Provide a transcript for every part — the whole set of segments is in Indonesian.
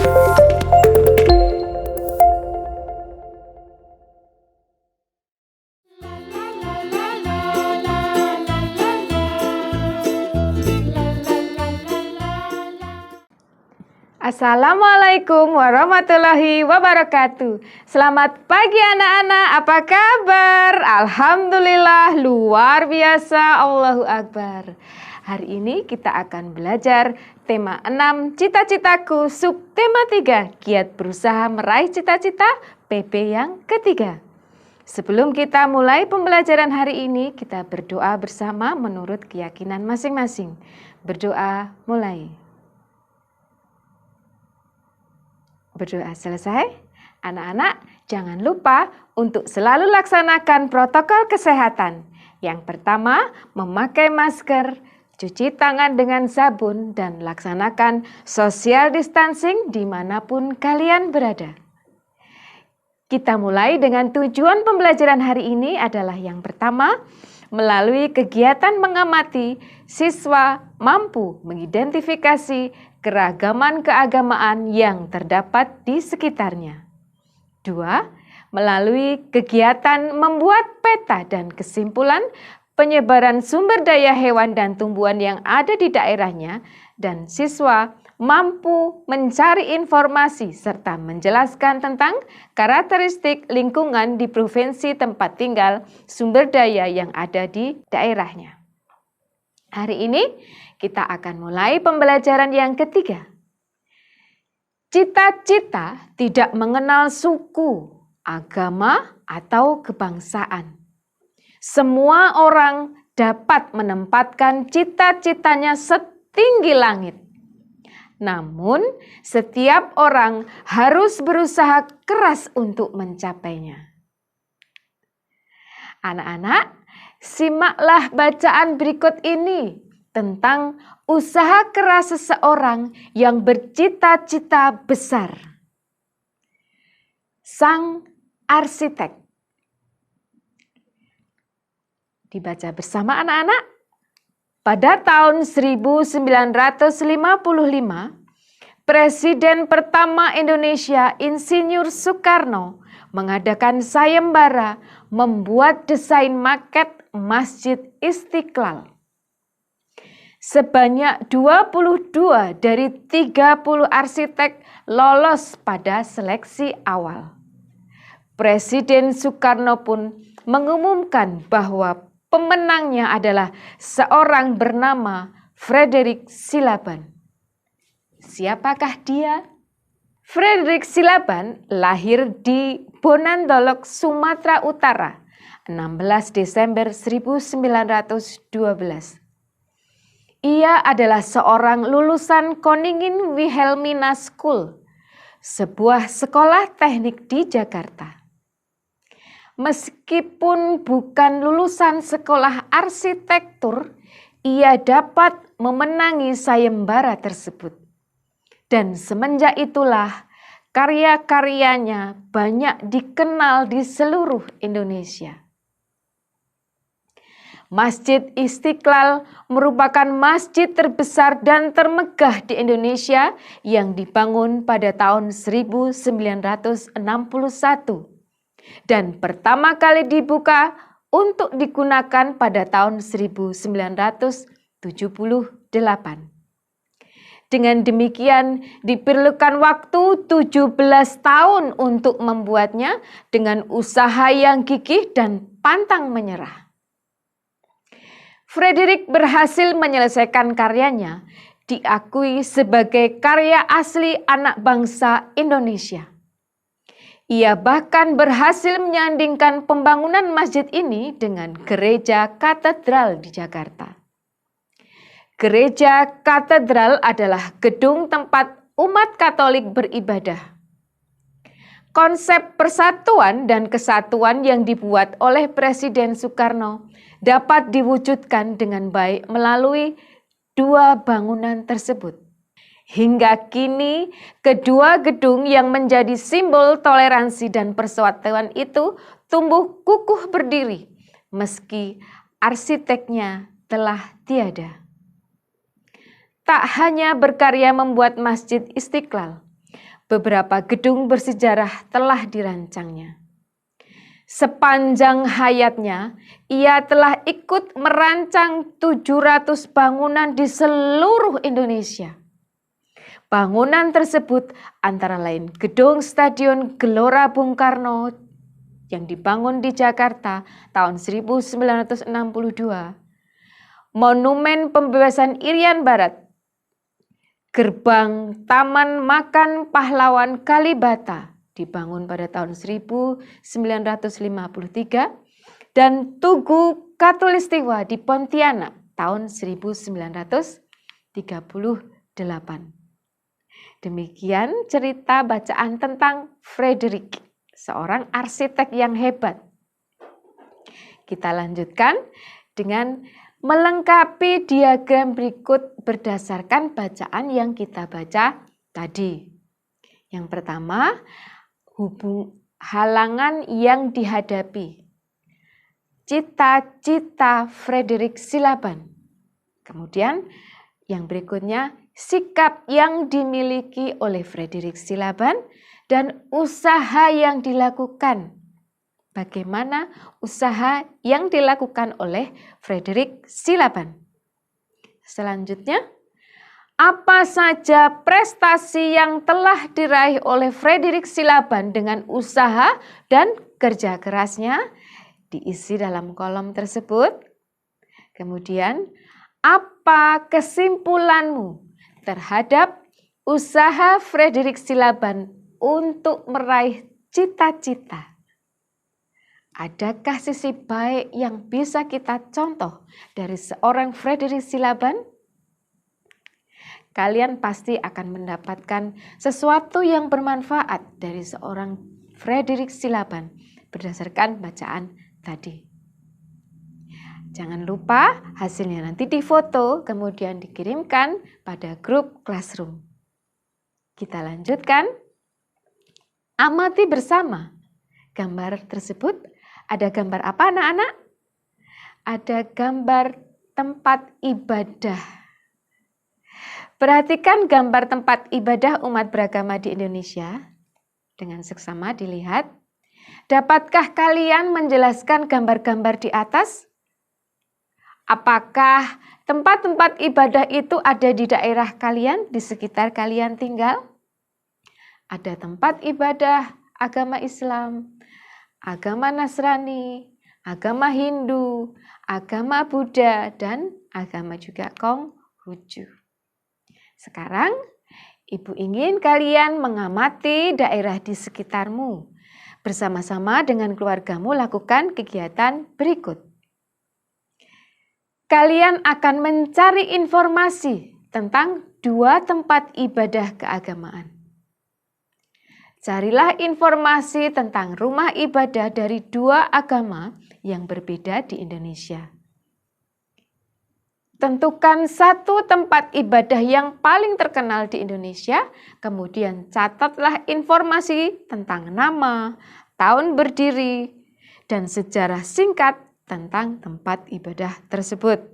Assalamualaikum warahmatullahi wabarakatuh. Selamat pagi anak-anak, apa kabar? Alhamdulillah, luar biasa, Allahu Akbar. Hari ini kita akan belajar tema 6 cita-citaku, subtema 3, giat berusaha meraih cita-cita, PP yang ketiga. Sebelum kita mulai pembelajaran hari ini, kita berdoa bersama menurut keyakinan masing-masing. Berdoa mulai. Berdoa selesai, anak-anak jangan lupa untuk selalu laksanakan protokol kesehatan. Yang pertama, memakai masker, cuci tangan dengan sabun, dan laksanakan social distancing dimanapun kalian berada. Kita mulai dengan tujuan pembelajaran hari ini adalah yang pertama, melalui kegiatan mengamati, siswa mampu mengidentifikasi keragaman keagamaan yang terdapat di sekitarnya. 2. Melalui kegiatan membuat peta dan kesimpulan penyebaran sumber daya hewan dan tumbuhan yang ada di daerahnya, dan siswa mampu mencari informasi serta menjelaskan tentang karakteristik lingkungan di provinsi tempat tinggal sumber daya yang ada di daerahnya. Hari ini kita akan mulai pembelajaran yang ketiga. Cita-cita tidak mengenal suku, agama, atau kebangsaan. Semua orang dapat menempatkan cita-citanya setinggi langit. Namun, setiap orang harus berusaha keras untuk mencapainya. Anak-anak, simaklah bacaan berikut ini tentang usaha keras seseorang yang bercita-cita besar. Sang arsitek. Dibaca bersama anak-anak. Pada tahun 1955, Presiden pertama Indonesia, Insinyur Soekarno, mengadakan sayembara membuat desain maket Masjid Istiqlal. Sebanyak 22 dari 30 arsitek lolos pada seleksi awal. Presiden Soekarno pun mengumumkan bahwa pemenangnya adalah seorang bernama Frederick Silaban. Siapakah dia? Frederick Silaban lahir di Bonandolok, Sumatera Utara, 16 Desember 1912. Ia adalah seorang lulusan Koningin Wilhelmina School, sebuah sekolah teknik di Jakarta. Meskipun bukan lulusan sekolah arsitektur, ia dapat memenangi sayembara tersebut. Dan semenjak itulah karya-karyanya banyak dikenal di seluruh Indonesia. Masjid Istiqlal merupakan masjid terbesar dan termegah di Indonesia yang dibangun pada tahun 1961 dan pertama kali dibuka untuk digunakan pada tahun 1978. Dengan demikian diperlukan waktu 17 tahun untuk membuatnya dengan usaha yang gigih dan pantang menyerah. Frederick berhasil menyelesaikan karyanya, diakui sebagai karya asli anak bangsa Indonesia. Ia bahkan berhasil menyandingkan pembangunan masjid ini dengan gereja katedral di Jakarta. Gereja katedral adalah gedung tempat umat Katolik beribadah. Konsep persatuan dan kesatuan yang dibuat oleh Presiden Soekarno dapat diwujudkan dengan baik melalui dua bangunan tersebut. Hingga kini, kedua gedung yang menjadi simbol toleransi dan persatuan itu tumbuh kukuh berdiri, meski arsiteknya telah tiada. Tak hanya berkarya membuat Masjid Istiqlal, beberapa gedung bersejarah telah dirancangnya. Sepanjang hayatnya, ia telah ikut merancang 700 bangunan di seluruh Indonesia. Bangunan tersebut antara lain Gedung Stadion Gelora Bung Karno yang dibangun di Jakarta tahun 1962, Monumen Pembebasan Irian Barat, Gerbang Taman Makan Pahlawan Kalibata dibangun pada tahun 1953 dan Tugu Katulistiwa di Pontianak tahun 1938. Demikian cerita bacaan tentang Frederick, seorang arsitek yang hebat. Kita lanjutkan dengan melengkapi diagram berikut berdasarkan bacaan yang kita baca tadi. Yang pertama, halangan yang dihadapi. Cita-cita Frederick Silaban. Kemudian yang berikutnya, sikap yang dimiliki oleh Frederick Silaban dan usaha yang dilakukan. Bagaimana usaha yang dilakukan oleh Frederick Silaban? Selanjutnya, apa saja prestasi yang telah diraih oleh Frederick Silaban dengan usaha dan kerja kerasnya diisi dalam kolom tersebut. Kemudian, apa kesimpulanmu terhadap usaha Frederick Silaban untuk meraih cita-cita? Adakah sisi baik yang bisa kita contoh dari seorang Frederick Silaban? Kalian pasti akan mendapatkan sesuatu yang bermanfaat dari seorang Frederick Silaban berdasarkan bacaan tadi. Jangan lupa hasilnya nanti difoto kemudian dikirimkan pada grup Classroom. Kita lanjutkan. Amati bersama. Gambar tersebut ada gambar apa anak-anak? Ada gambar tempat ibadah. Perhatikan gambar tempat ibadah umat beragama di Indonesia. Dengan seksama dilihat. Dapatkah kalian menjelaskan gambar-gambar di atas? Apakah tempat-tempat ibadah itu ada di daerah kalian, di sekitar kalian tinggal? Ada tempat ibadah agama Islam, agama Nasrani, agama Hindu, agama Buddha, dan agama juga Konghucu. Sekarang, Ibu ingin kalian mengamati daerah di sekitarmu. Bersama-sama dengan keluargamu lakukan kegiatan berikut. Kalian akan mencari informasi tentang 2 tempat ibadah keagamaan. Carilah informasi tentang rumah ibadah dari 2 agama yang berbeda di Indonesia. Tentukan 1 tempat ibadah yang paling terkenal di Indonesia, kemudian catatlah informasi tentang nama, tahun berdiri, dan sejarah singkat tentang tempat ibadah tersebut.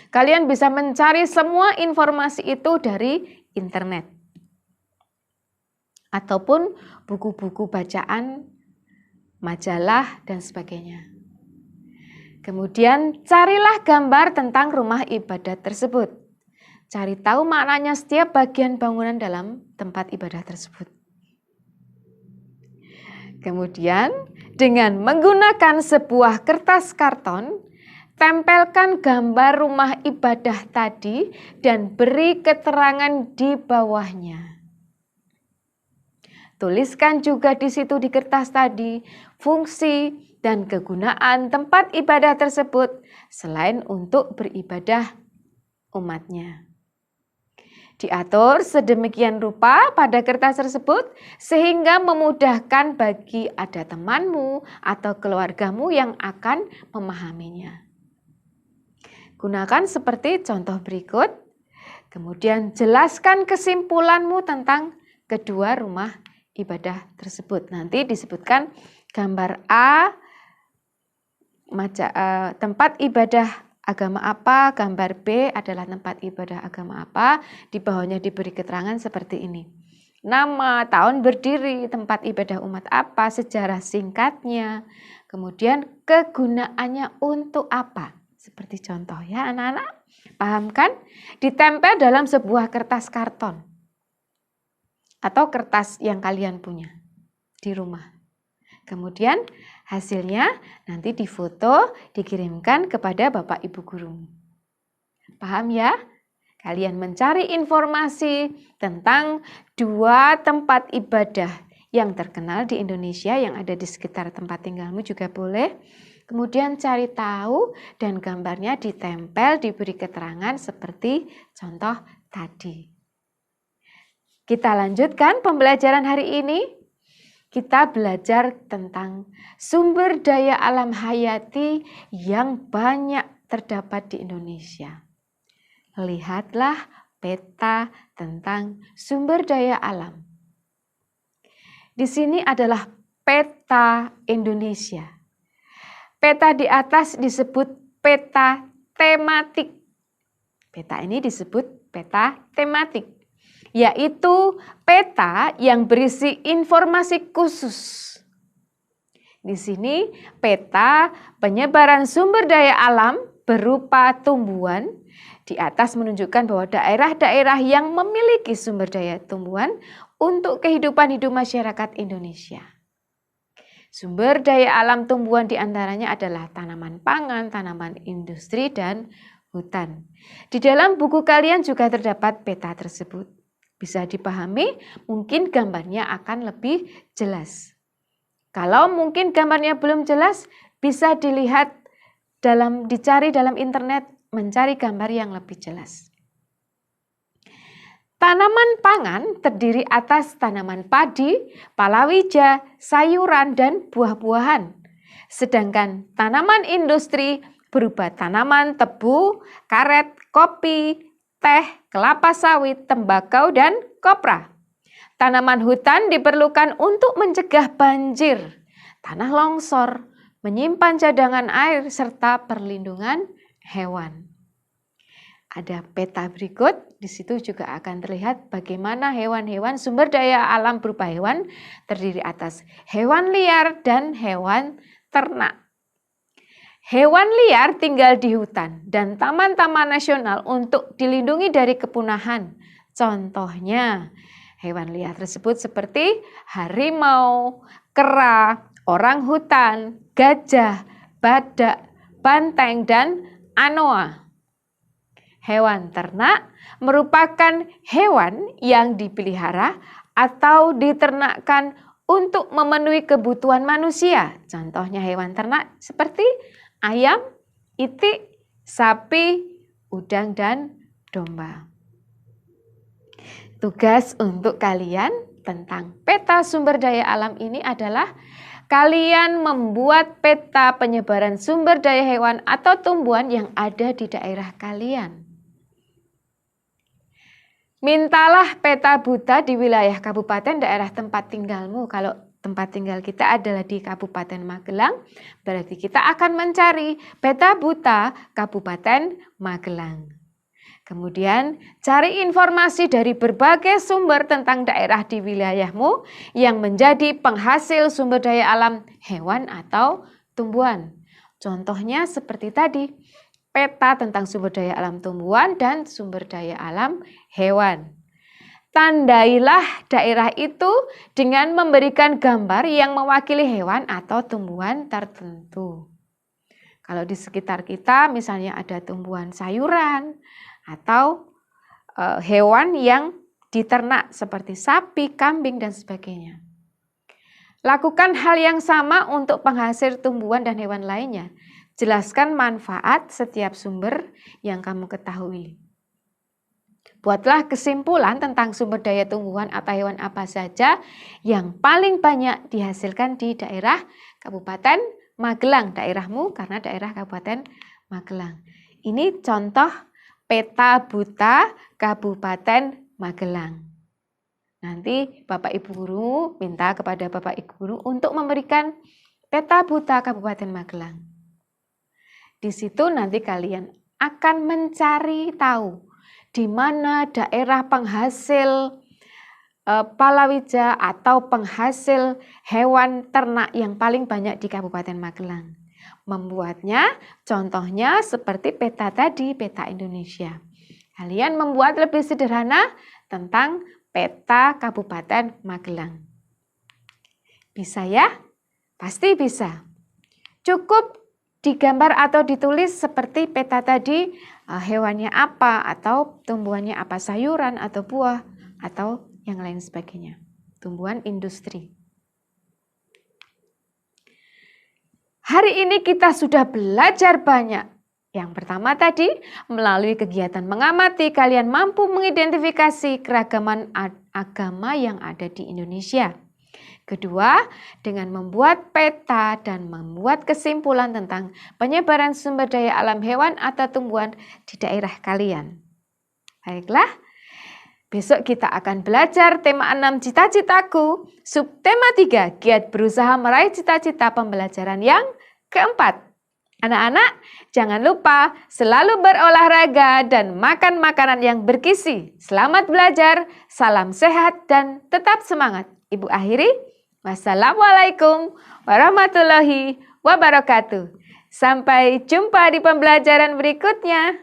Kalian bisa mencari semua informasi itu dari internet ataupun buku-buku bacaan, majalah, dan sebagainya. Kemudian carilah gambar tentang rumah ibadah tersebut. Cari tahu maknanya setiap bagian bangunan dalam tempat ibadah tersebut. Kemudian dengan menggunakan sebuah kertas karton, tempelkan gambar rumah ibadah tadi dan beri keterangan di bawahnya. Tuliskan juga di situ di kertas tadi fungsi dan kegunaan tempat ibadah tersebut selain untuk beribadah umatnya. Diatur sedemikian rupa pada kertas tersebut sehingga memudahkan bagi ada temanmu atau keluargamu yang akan memahaminya. Gunakan seperti contoh berikut, kemudian jelaskan kesimpulanmu tentang kedua rumah ibadah tersebut. Nanti disebutkan gambar A, tempat ibadah agama apa, gambar B adalah tempat ibadah agama apa, di bawahnya diberi keterangan seperti ini. nama, tahun berdiri, tempat ibadah umat apa, sejarah singkatnya, kemudian kegunaannya untuk apa. Seperti contoh ya anak-anak, paham kan? Ditempel dalam sebuah kertas karton atau kertas yang kalian punya di rumah. Kemudian hasilnya nanti difoto, dikirimkan kepada Bapak Ibu guru. Paham ya? Kalian mencari informasi tentang 2 tempat ibadah yang terkenal di Indonesia yang ada di sekitar tempat tinggalmu juga boleh. Kemudian cari tahu dan gambarnya ditempel, diberi keterangan seperti contoh tadi. Kita lanjutkan pembelajaran hari ini. Kita belajar tentang sumber daya alam hayati yang banyak terdapat di Indonesia. Lihatlah peta tentang sumber daya alam. Di sini adalah peta Indonesia. Peta di atas disebut peta tematik. Peta ini disebut peta tematik, yaitu peta yang berisi informasi khusus. Di sini peta penyebaran sumber daya alam berupa tumbuhan. Di atas menunjukkan bahwa daerah-daerah yang memiliki sumber daya tumbuhan untuk kehidupan hidup masyarakat Indonesia. Sumber daya alam tumbuhan diantaranya adalah tanaman pangan, tanaman industri, dan hutan. Di dalam buku kalian juga terdapat peta tersebut. Bisa dipahami, mungkin gambarnya akan lebih jelas. Kalau mungkin gambarnya belum jelas, bisa dilihat dicari dalam internet, mencari gambar yang lebih jelas. Tanaman pangan terdiri atas tanaman padi, palawija, sayuran, dan buah-buahan. Sedangkan tanaman industri berupa tanaman tebu, karet, kopi, teh, kelapa sawit, tembakau, dan kopra. Tanaman hutan diperlukan untuk mencegah banjir, tanah longsor, menyimpan cadangan air, serta perlindungan hewan. Ada peta berikut, di situ juga akan terlihat bagaimana hewan-hewan sumber daya alam berupa hewan terdiri atas hewan liar dan hewan ternak. Hewan liar tinggal di hutan dan taman-taman nasional untuk dilindungi dari kepunahan. Contohnya, hewan liar tersebut seperti harimau, kera, orang hutan, gajah, badak, banteng, dan anoa. Hewan ternak merupakan hewan yang dipelihara atau diternakkan untuk memenuhi kebutuhan manusia. Contohnya hewan ternak seperti ayam, itik, sapi, udang, dan domba. Tugas untuk kalian tentang peta sumber daya alam ini adalah kalian membuat peta penyebaran sumber daya hewan atau tumbuhan yang ada di daerah kalian. Mintalah peta buta di wilayah kabupaten daerah tempat tinggalmu. Kalau tempat tinggal kita adalah di Kabupaten Magelang, berarti kita akan mencari peta buta Kabupaten Magelang. Kemudian cari informasi dari berbagai sumber tentang daerah di wilayahmu yang menjadi penghasil sumber daya alam hewan atau tumbuhan. Contohnya seperti tadi, peta tentang sumber daya alam tumbuhan dan sumber daya alam hewan. Tandailah daerah itu dengan memberikan gambar yang mewakili hewan atau tumbuhan tertentu. Kalau di sekitar kita misalnya ada tumbuhan sayuran atau hewan yang diternak seperti sapi, kambing, dan sebagainya. Lakukan hal yang sama untuk penghasil tumbuhan dan hewan lainnya. Jelaskan manfaat setiap sumber yang kamu ketahui. Buatlah kesimpulan tentang sumber daya tumbuhan atau hewan apa saja yang paling banyak dihasilkan di daerah Kabupaten Magelang. Daerahmu karena daerah Kabupaten Magelang. Ini contoh peta buta Kabupaten Magelang. Nanti Bapak Ibu Guru minta kepada Bapak Ibu Guru untuk memberikan peta buta Kabupaten Magelang. Di situ nanti kalian akan mencari tahu di mana daerah penghasil palawija atau penghasil hewan ternak yang paling banyak di Kabupaten Magelang. Membuatnya, contohnya seperti peta tadi, peta Indonesia. Kalian membuat lebih sederhana tentang peta Kabupaten Magelang. Bisa ya? Pasti bisa. Cukup digambar atau ditulis seperti peta tadi, hewannya apa atau tumbuhannya apa, sayuran atau buah atau yang lain sebagainya. Tumbuhan industri. Hari ini kita sudah belajar banyak. Yang pertama tadi, melalui kegiatan mengamati, kalian mampu mengidentifikasi keragaman agama yang ada di Indonesia. Kedua, dengan membuat peta dan membuat kesimpulan tentang penyebaran sumber daya alam hewan atau tumbuhan di daerah kalian. Baiklah, besok kita akan belajar tema 6 cita-citaku, subtema 3, giat berusaha meraih cita-cita pembelajaran yang keempat. Anak-anak, jangan lupa selalu berolahraga dan makan makanan yang bergizi. Selamat belajar, salam sehat dan tetap semangat. Ibu akhiri, wassalamualaikum warahmatullahi wabarakatuh. Sampai jumpa di pembelajaran berikutnya.